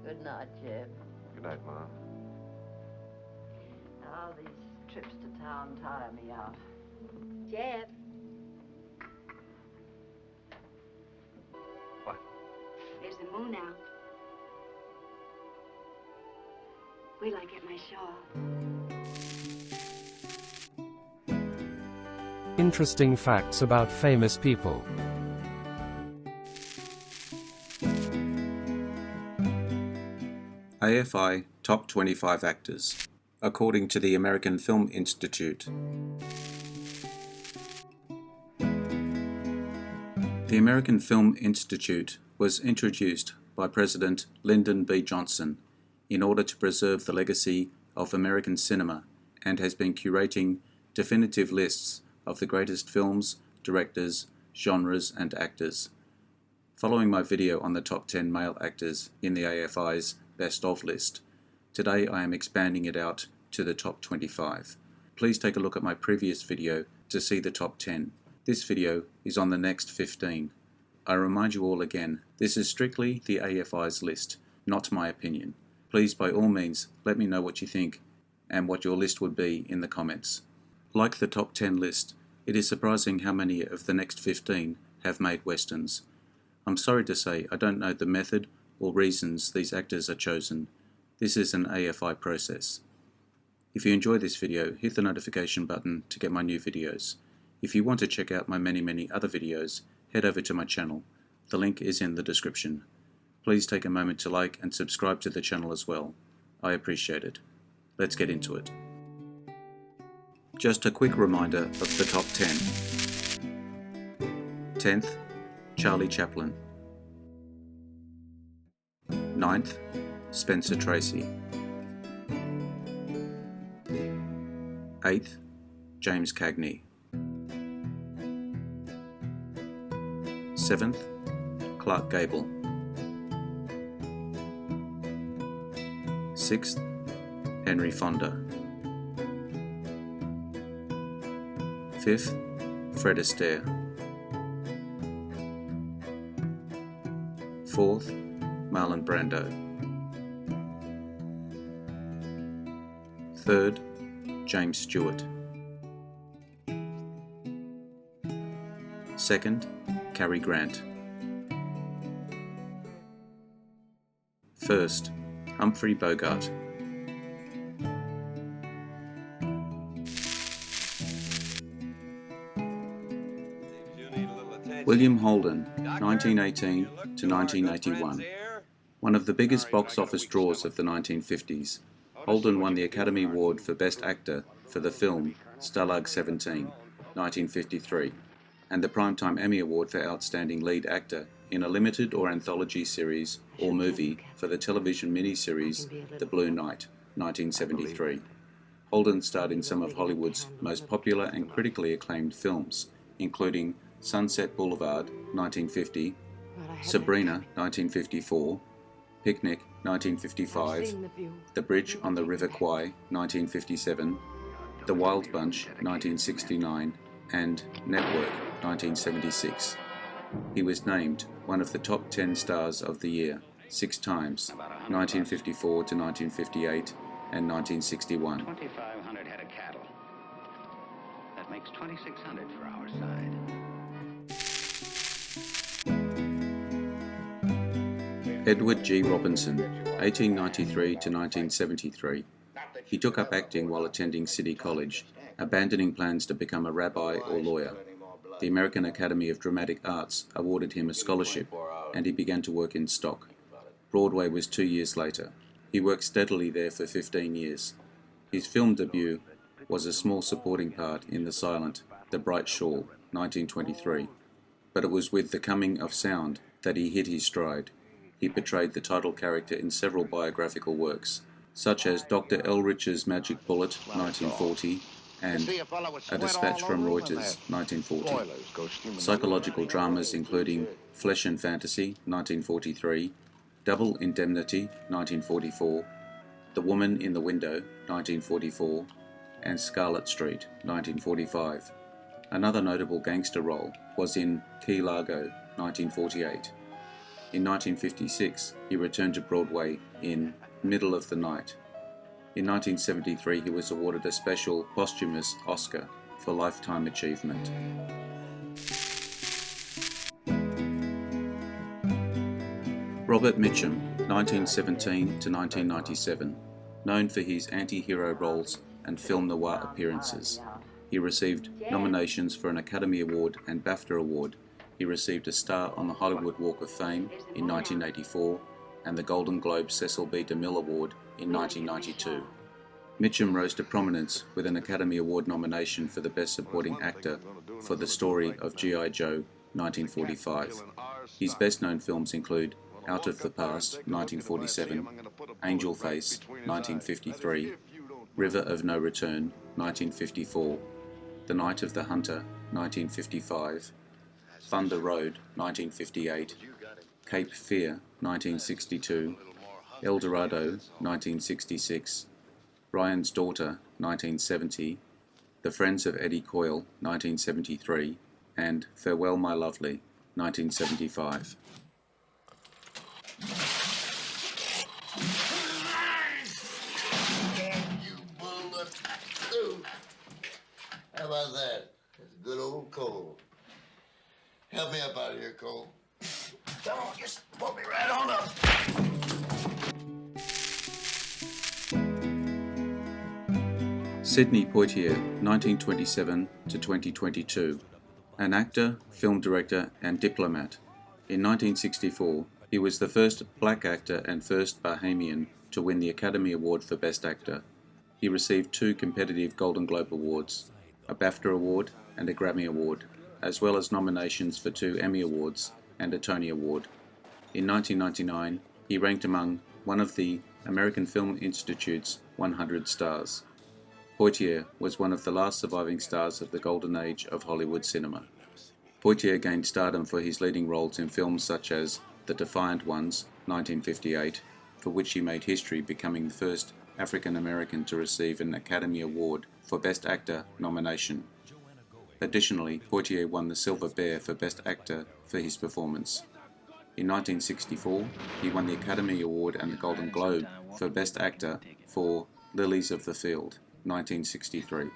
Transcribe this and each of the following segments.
Good night, Jeff. Good night, Ma. Oh, these trips to town tire me out. Jeff. What? There's the moon out. Wait till I get my shawl. Interesting facts about famous people. AFI Top 25 Actors, according to the American Film Institute. The American Film Institute was introduced by President Lyndon B. in order to preserve the legacy of American cinema and has been curating definitive lists of the greatest films, directors, genres and actors. Following my video on the top 10 male actors in the AFI's Best Of list, today I am expanding it out to the top 25. Please take a look at my previous video to see the top 10. This video is on the next 15. I remind you all again, this is strictly the AFI's list, not my opinion. Please by all means let me know what you think and what your list would be in the comments. Like the top 10 list, it is surprising how many of the next 15 have made westerns. I'm sorry to say I don't know the method or reasons these actors are chosen. This is an AFI process. If you enjoy this video, hit the notification button to get my new videos. If you want to check out my many other videos, head over to my channel. The link is in the description. Please take a moment to like and subscribe to the channel as well. I appreciate it. Let's get into it. Just a quick reminder of the top 10. 10th, Charlie Chaplin. 9th, Spencer Tracy. 8th, James Cagney. 7th, Clark Gable. 6th, Henry Fonda. 5th, Fred Astaire. 4th, Marlon Brando. 3rd, James Stewart. 2nd, Cary Grant. 1st, Humphrey Bogart. 'William William Holden, 1918 to 1981. One of the biggest box office draws of the 1950s, Holden won the Academy Award for Best Actor for the film Stalag 17, 1953, and the Primetime Emmy Award for Outstanding Lead Actor in a limited or anthology series or movie for the television miniseries The Blue Knight, 1973. Holden starred in some of Hollywood's most popular and critically acclaimed films, including Sunset Boulevard, 1950, Sabrina, 1954, Picnic, 1955, The Bridge on the River Kwai, 1957, The Wild Bunch, 1969, and Network, 1976. He was named one of the top 10 stars of the year 6 times, 1954 to 1958 and 1961. 2,500 head of cattle. That makes 2,600 for our side. Edward G. Robinson, 1893 to 1973. He took up acting while attending City College, abandoning plans to become a rabbi or lawyer. The American Academy of Dramatic Arts awarded him a scholarship, and he began to work in stock. Broadway was 2 years later. He worked steadily there for 15 years. His film debut was a small supporting part in the silent The Bright Shawl, 1923. But it was with The Coming of Sound that he hit his stride. He portrayed the title character in several biographical works, such as Dr. Elrich's Magic Bullet, 1940, and A Dispatch from Reuters, 1940. Psychological dramas including Flesh and Fantasy, 1943, Double Indemnity, 1944, The Woman in the Window, 1944, and Scarlet Street, 1945. Another notable gangster role was in Key Largo, 1948. In 1956, he returned to Broadway in Middle of the Night. In 1973, he was awarded a special posthumous Oscar for lifetime achievement. Robert Mitchum, 1917 to 1997, known for his anti-hero roles and film noir appearances. He received nominations for an Academy Award and BAFTA Award. He received a star on the Hollywood Walk of Fame in 1984 and the Golden Globe Cecil B. DeMille Award in 1992. Mitchum rose to prominence with an Academy Award nomination for the Best Supporting Actor for The Story of G.I. Joe, 1945. His best-known films include Out of the Past, 1947, Angel Face, 1953, River of No Return, 1954, The Night of the Hunter, 1955, Thunder Road, 1958, Cape Fear, 1962, El Dorado, 1966, Ryan's Daughter, 1970, The Friends of Eddie Coyle, 1973, and Farewell My Lovely, 1975. How about that? That's good old Cole. Help me up out of here, Cole. Come on, just pull me right on up. Sidney Poitier, 1927 to 2022, an actor, film director and diplomat. In 1964, he was the first black actor and first Bahamian to win the Academy Award for Best Actor. He received 2 competitive Golden Globe Awards, a BAFTA Award and a Grammy Award, as well as nominations for 2 Emmy Awards and a Tony Award. In 1999, he ranked among one of the American Film Institute's 100 stars. Poitier was one of the last surviving stars of the golden age of Hollywood cinema. Poitier gained stardom for his leading roles in films such as The Defiant Ones, 1958, for which he made history, becoming the first African American to receive an Academy Award for Best Actor nomination. Additionally, Poitier won the Silver Bear for Best Actor for his performance. In 1964, he won the Academy Award and the Golden Globe for Best Actor for Lilies of the Field, 1963.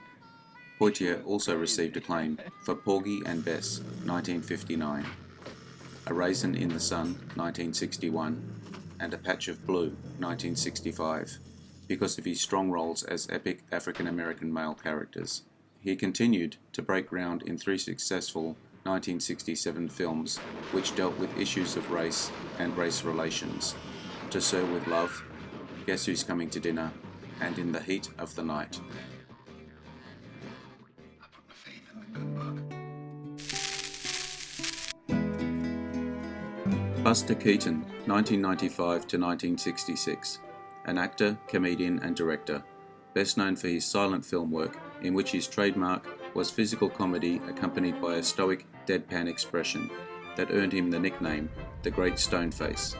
Poitier also received acclaim for Porgy and Bess, 1959, A Raisin in the Sun, 1961, and A Patch of Blue, 1965, because of his strong roles as epic African-American male characters. He continued to break ground in 3 successful 1967 films which dealt with issues of race and race relations: To Sir with Love, Guess Who's Coming to Dinner, and In the Heat of the Night. Buster Keaton, 1995 to 1966, an actor, comedian and director, best known for his silent film work, in which his trademark was physical comedy accompanied by a stoic, deadpan expression that earned him the nickname The Great Stoneface.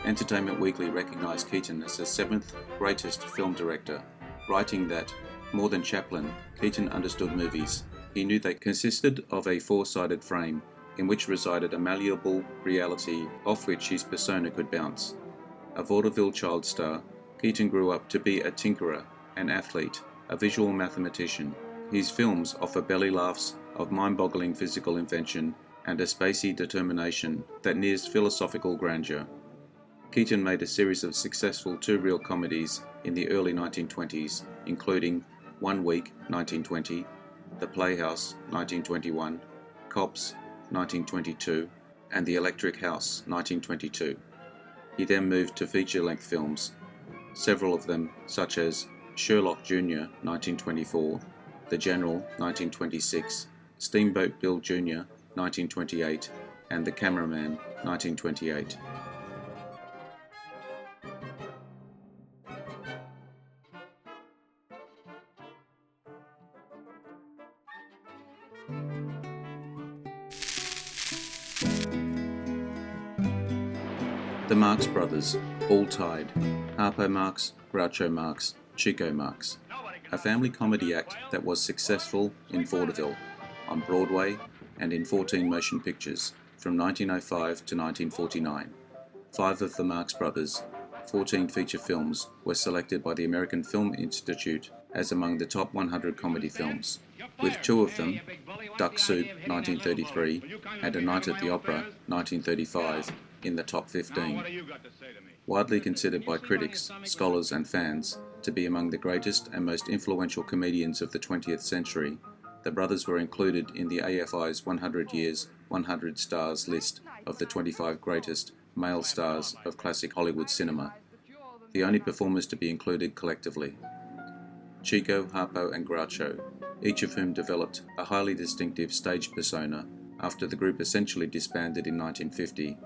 Entertainment Weekly recognized Keaton as the 7th greatest film director, writing that, more than Chaplin, Keaton understood movies. He knew they consisted of a 4-sided frame in which resided a malleable reality off which his persona could bounce. A vaudeville child star, Keaton grew up to be a tinkerer, an athlete, a visual mathematician. His films offer belly laughs of mind-boggling physical invention and a spacey determination that nears philosophical grandeur. Keaton made a series of successful 2-reel comedies in the early 1920s, including 1 Week, 1920, The Playhouse, 1921, Cops, 1922, and The Electric House, 1922. He then moved to feature-length films, several of them such as Sherlock Jr., 1924, The General, 1926, Steamboat Bill Jr., 1928, and The Cameraman, 1928. The Marx Brothers, all tied: Harpo Marx, Groucho Marx, Chico Marx. A family comedy act that was successful in vaudeville, on Broadway, and in 14 motion pictures from 1905 to 1949. 5 of the Marx Brothers' 14 feature films were selected by the American Film Institute as among the top 100 comedy films, with 2 of them, Duck Soup 1933 and A Night at the Opera 1935, in the top 15. Widely considered by critics, scholars and fans to be among the greatest and most influential comedians of the 20th century, the brothers were included in the AFI's 100 Years, 100 Stars list of the 25 greatest male stars of classic Hollywood cinema, the only performers to be included collectively. Chico, Harpo and Groucho, each of whom developed a highly distinctive stage persona after the group essentially disbanded in 1950,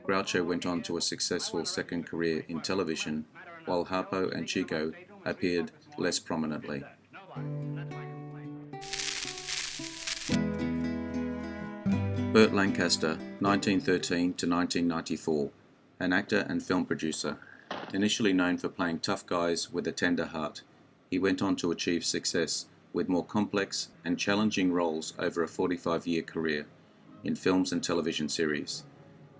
Groucho went on to a successful second career in television, while Harpo and Chico appeared less prominently. Bert Lancaster, 1913 to 1994, an actor and film producer. Initially known for playing tough guys with a tender heart, he went on to achieve success with more complex and challenging roles over a 45-year career in films and television series.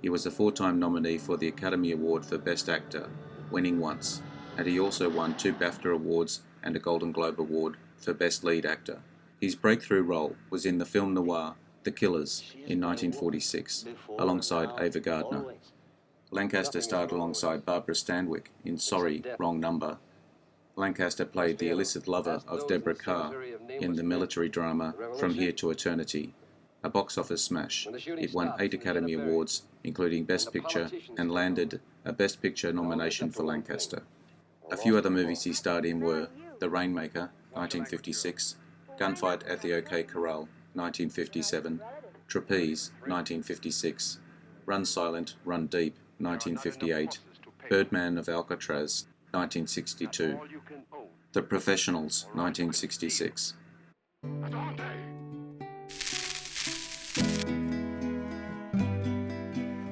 He was a 4-time nominee for the Academy Award for Best Actor, winning once, and he also won 2 BAFTA Awards and a Golden Globe Award for Best Lead Actor. His breakthrough role was in the film noir The Killers in 1946, alongside Ava Gardner. Lancaster starred alongside Barbara Stanwyck in Sorry, Wrong Number. Lancaster played the illicit lover of Deborah Carr in the military drama From Here to Eternity, a box office smash. It won 8 Academy Awards, including Best Picture, and landed a Best Picture nomination for Lancaster. A few other movies he starred in were The Rainmaker, 1956, Gunfight at the OK Corral, 1957, Trapeze, 1956, Run Silent, Run Deep, 1958, Birdman of Alcatraz, 1962, The Professionals, 1966.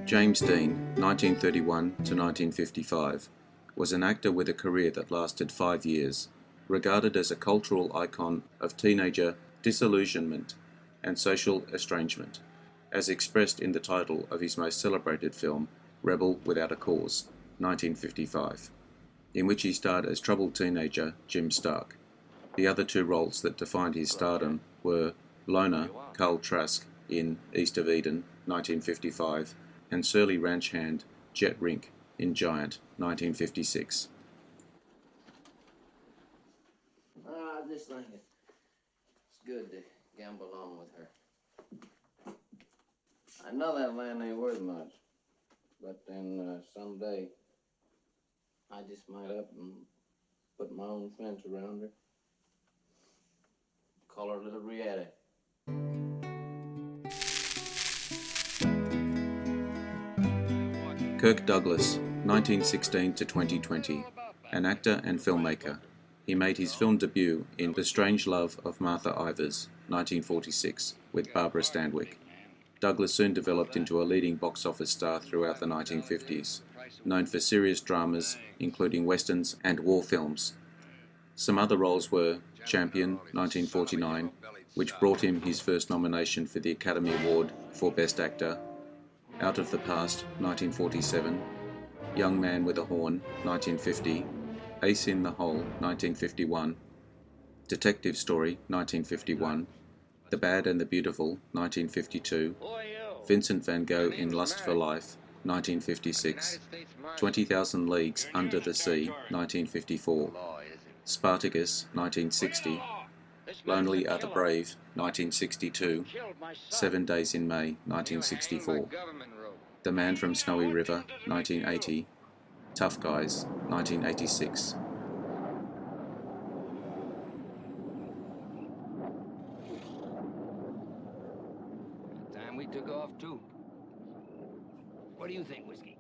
James Dean, 1931 to 1955, was an actor with a career that lasted 5 years, regarded as a cultural icon of teenager disillusionment and social estrangement, as expressed in the title of his most celebrated film, Rebel Without a Cause, 1955, in which he starred as troubled teenager Jim Stark. The other 2 roles that defined his stardom were Loner, Carl Trask, in East of Eden, 1955, and surly ranch hand Jet Rink in Giant, 1956. I just think it's good to gamble on with her. I know that land ain't worth much, but then someday I just might up and put my own fence around her. Call her Little Rietta. Kirk Douglas, 1916 to 2020, an actor and filmmaker. He made his film debut in The Strange Love of Martha Ivers, 1946, with Barbara Stanwyck. Douglas soon developed into a leading box office star throughout the 1950s, known for serious dramas, including westerns and war films. Some other roles were Champion, 1949, which brought him his first nomination for the Academy Award for Best Actor, Out of the Past, 1947, Young Man with a Horn, 1950, Ace in the Hole, 1951, Detective Story, 1951, The Bad and the Beautiful, 1952, Vincent van Gogh in Lust for Life, 1956, 20,000 Leagues Under the Sea, 1954, Spartacus, 1960, Lonely Are the Brave, 1962, 7 Days in May, 1964, The Man from Snowy River, 1980, Tough Guys, 1986. Time we took off too. What do you think, Whiskey?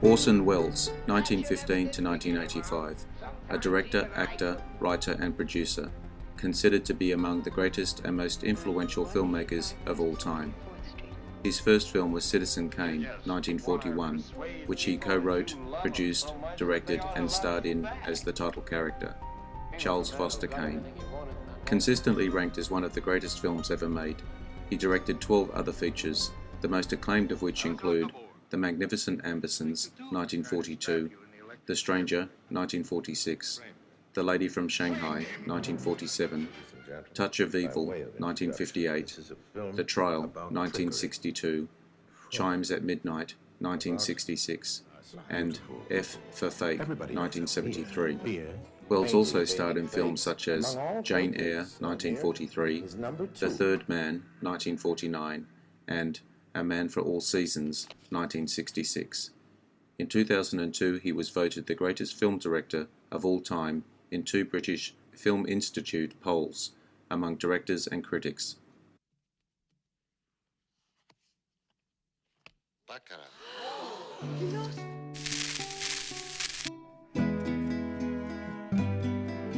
Orson Welles, 1915 to 1985, a director, actor, writer and producer, considered to be among the greatest and most influential filmmakers of all time. His first film was Citizen Kane, 1941, which he co-wrote, produced, directed and starred in as the title character, Charles Foster Kane. Consistently ranked as one of the greatest films ever made, he directed 12 other features, the most acclaimed of which include The Magnificent Ambersons, 1942, The Stranger, 1946, The Lady from Shanghai, 1947, Touch of Evil, 1958, The Trial, 1962, Chimes at Midnight, 1966, and F for Fake, 1973. Wells also starred in films such as Jane Eyre, 1943, The Third Man, 1949, and A Man for All Seasons, 1966. In 2002, he was voted the greatest film director of all time in 2 British Film Institute polls among directors and critics.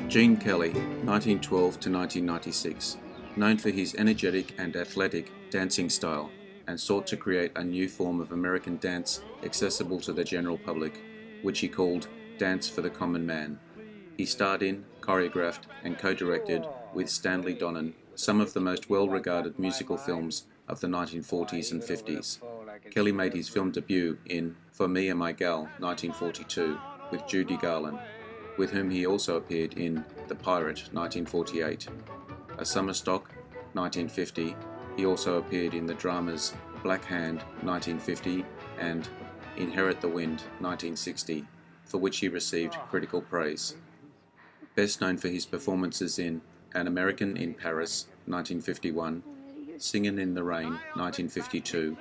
Gene Kelly, 1912 to 1996, known for his energetic and athletic dancing style, and sought to create a new form of American dance accessible to the general public, which he called Dance for the Common Man. He starred in, choreographed, and co-directed with Stanley Donen some of the most well-regarded musical films of the 1940s and 50s. Kelly made his film debut in For Me and My Gal, 1942, with Judy Garland, with whom he also appeared in The Pirate, 1948. A Summer Stock, 1950, he also appeared in the dramas Black Hand, 1950, and Inherit the Wind, 1960, for which he received critical praise. Best known for his performances in An American in Paris, 1951, Singin' in the Rain, 1952,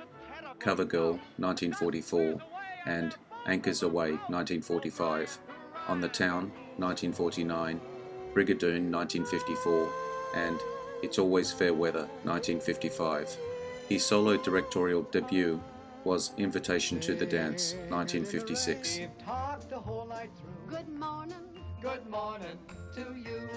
Cover Girl, 1944, and Anchors Away, 1945, On the Town, 1949, Brigadoon, 1954, and It's Always Fair Weather, 1955. His solo directorial debut was Invitation to the Dance, 1956. Good morning to you.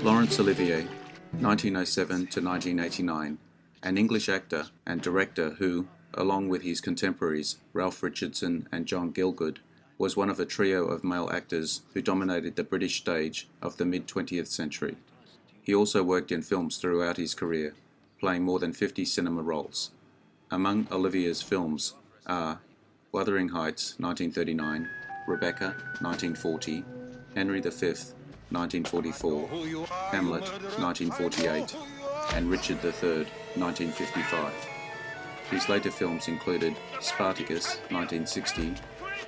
Laurence Olivier, 1907 to 1989, an English actor and director who, along with his contemporaries Ralph Richardson and John Gielgud, was one of a trio of male actors who dominated the British stage of the mid-20th century. He also worked in films throughout his career, playing more than 50 cinema roles. Among Olivier's films are Wuthering Heights, 1939, Rebecca, 1940, Henry V, 1944, Hamlet, 1948, and Richard III, 1955. His later films included Spartacus, 1960,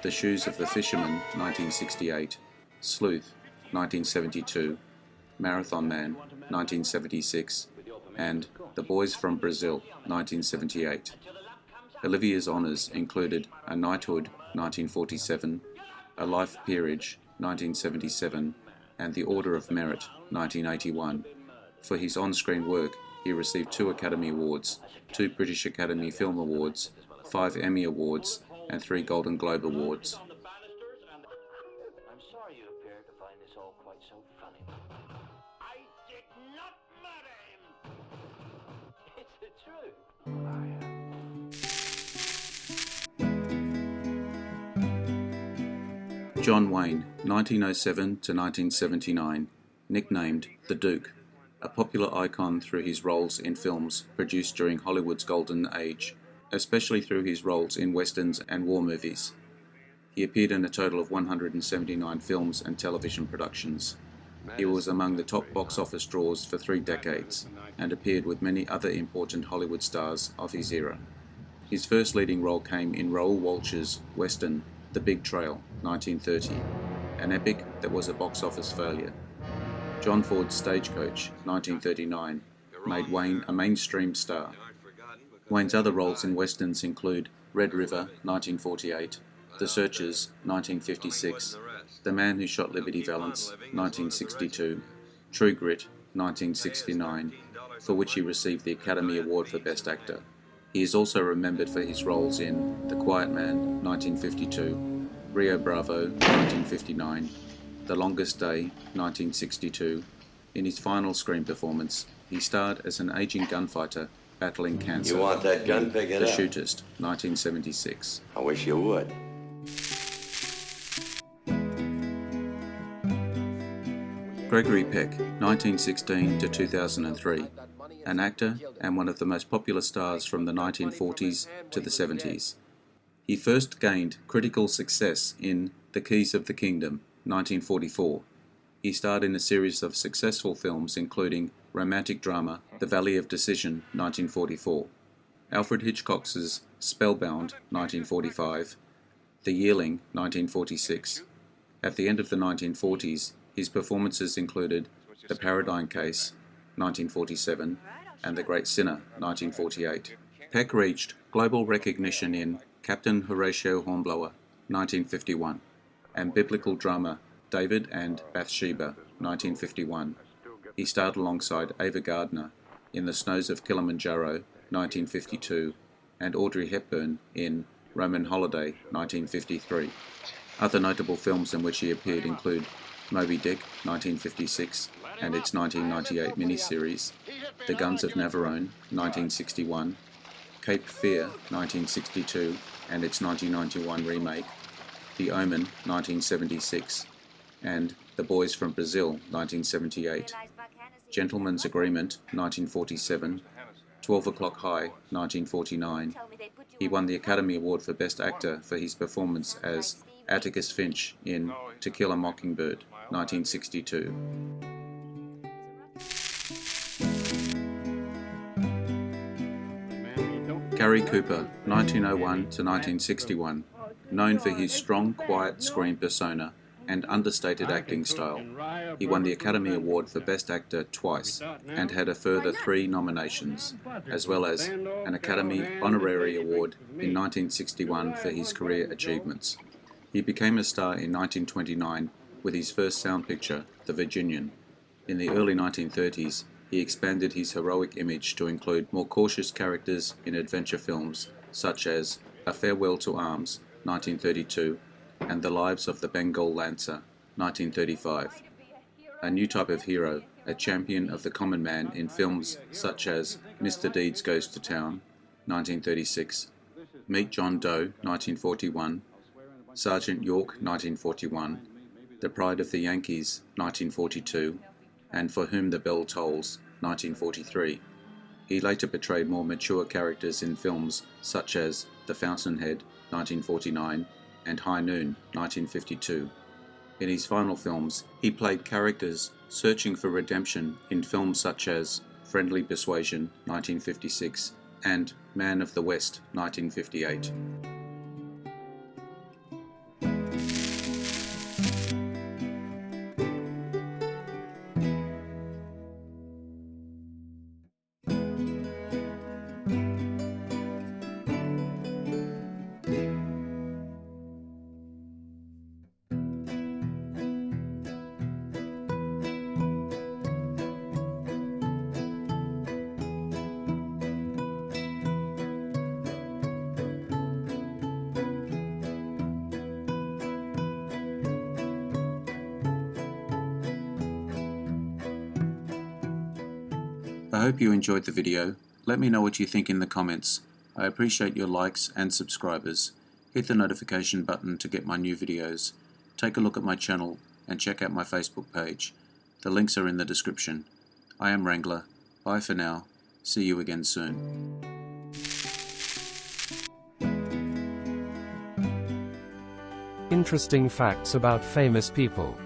The Shoes of the Fisherman, 1968, Sleuth, 1972, Marathon Man, 1976, and The Boys from Brazil, 1978. Olivier's honours included a knighthood, 1947, a life peerage, 1977, and the Order of Merit, 1981. For his on-screen work, he received 2 Academy Awards, 2 British Academy Film Awards, 5 Emmy Awards, and 3 Golden Globe Awards. I'm sorry you appear to find this all quite so funny. I did not murder him! It's the truth. John Wayne, 1907 to 1979, nicknamed The Duke, a popular icon through his roles in films produced during Hollywood's golden age, especially through his roles in westerns and war movies. He appeared in a total of 179 films and television productions. He was among the top box office draws for 3 decades, and appeared with many other important Hollywood stars of his era. His first leading role came in Raoul Walsh's western, The Big Trail, 1930, an epic that was a box office failure. John Ford's Stagecoach, 1939, made Wayne a mainstream star. Wayne's other roles in westerns include Red River, 1948, The Searchers, 1956, The Man Who Shot Liberty Valance, 1962, True Grit, 1969, for which he received the Academy Award for Best Actor. He is also remembered for his roles in The Quiet Man, 1952, Rio Bravo, 1959, The Longest Day, 1962. In his final screen performance, He starred as an aging gunfighter battling cancer. You want that gun? Pick it The up. Shootist, 1976. I wish you would. Gregory Peck, 1916 to 2003, an actor and one of the most popular stars from the 1940s to the 70s. He first gained critical success in The Keys of the Kingdom, 1944. He starred in a series of successful films including romantic drama The Valley of Decision, 1944, Alfred Hitchcock's Spellbound, 1945, The Yearling, 1946. At the end of the 1940s, his performances included The Paradigm Case, 1947, and The Great Sinner, 1948. Peck reached global recognition in Captain Horatio Hornblower, 1951, and biblical drama David and Bathsheba, 1951. He starred alongside Ava Gardner in The Snows of Kilimanjaro, 1952, and Audrey Hepburn in Roman Holiday, 1953. Other notable films in which he appeared include Moby Dick, 1956, and its 1998 miniseries, The Guns of Navarone, 1961, Cape Fear, 1962, and its 1991 remake, The Omen, 1976, and The Boys from Brazil, 1978, Gentleman's Agreement, 1947, 12 O'Clock High, 1949. He won the Academy Award for Best Actor for his performance as Atticus Finch in To Kill a Mockingbird, 1962. Gary Cooper, 1901 to 1961, known for his strong, quiet screen persona and understated acting style. He won the Academy Award for Best Actor twice and had a further 3 nominations, as well as an Academy Honorary Award in 1961 for his career achievements. He became a star in 1929 with his first sound picture, The Virginian. In the early 1930s, he expanded his heroic image to include more cautious characters in adventure films such as A Farewell to Arms, 1932, and The Lives of the Bengal Lancer, 1935. A new type of hero, a champion of the common man in films such as Mr. Deeds Goes to Town, 1936, Meet John Doe, 1941, Sergeant York, 1941, The Pride of the Yankees, 1942, and For Whom the Bell Tolls, 1943. He later portrayed more mature characters in films such as The Fountainhead, 1949, and High Noon, 1952. In his final films, he played characters searching for redemption in films such as Friendly Persuasion, 1956, and Man of the West, 1958. I hope you enjoyed the video. Let me know what you think in the comments. I appreciate your likes and subscribers. Hit the notification button to get my new videos. Take a look at my channel and check out my Facebook page. The links are in the description. I am Wrangler. Bye for now. See you again soon. Interesting facts about famous people.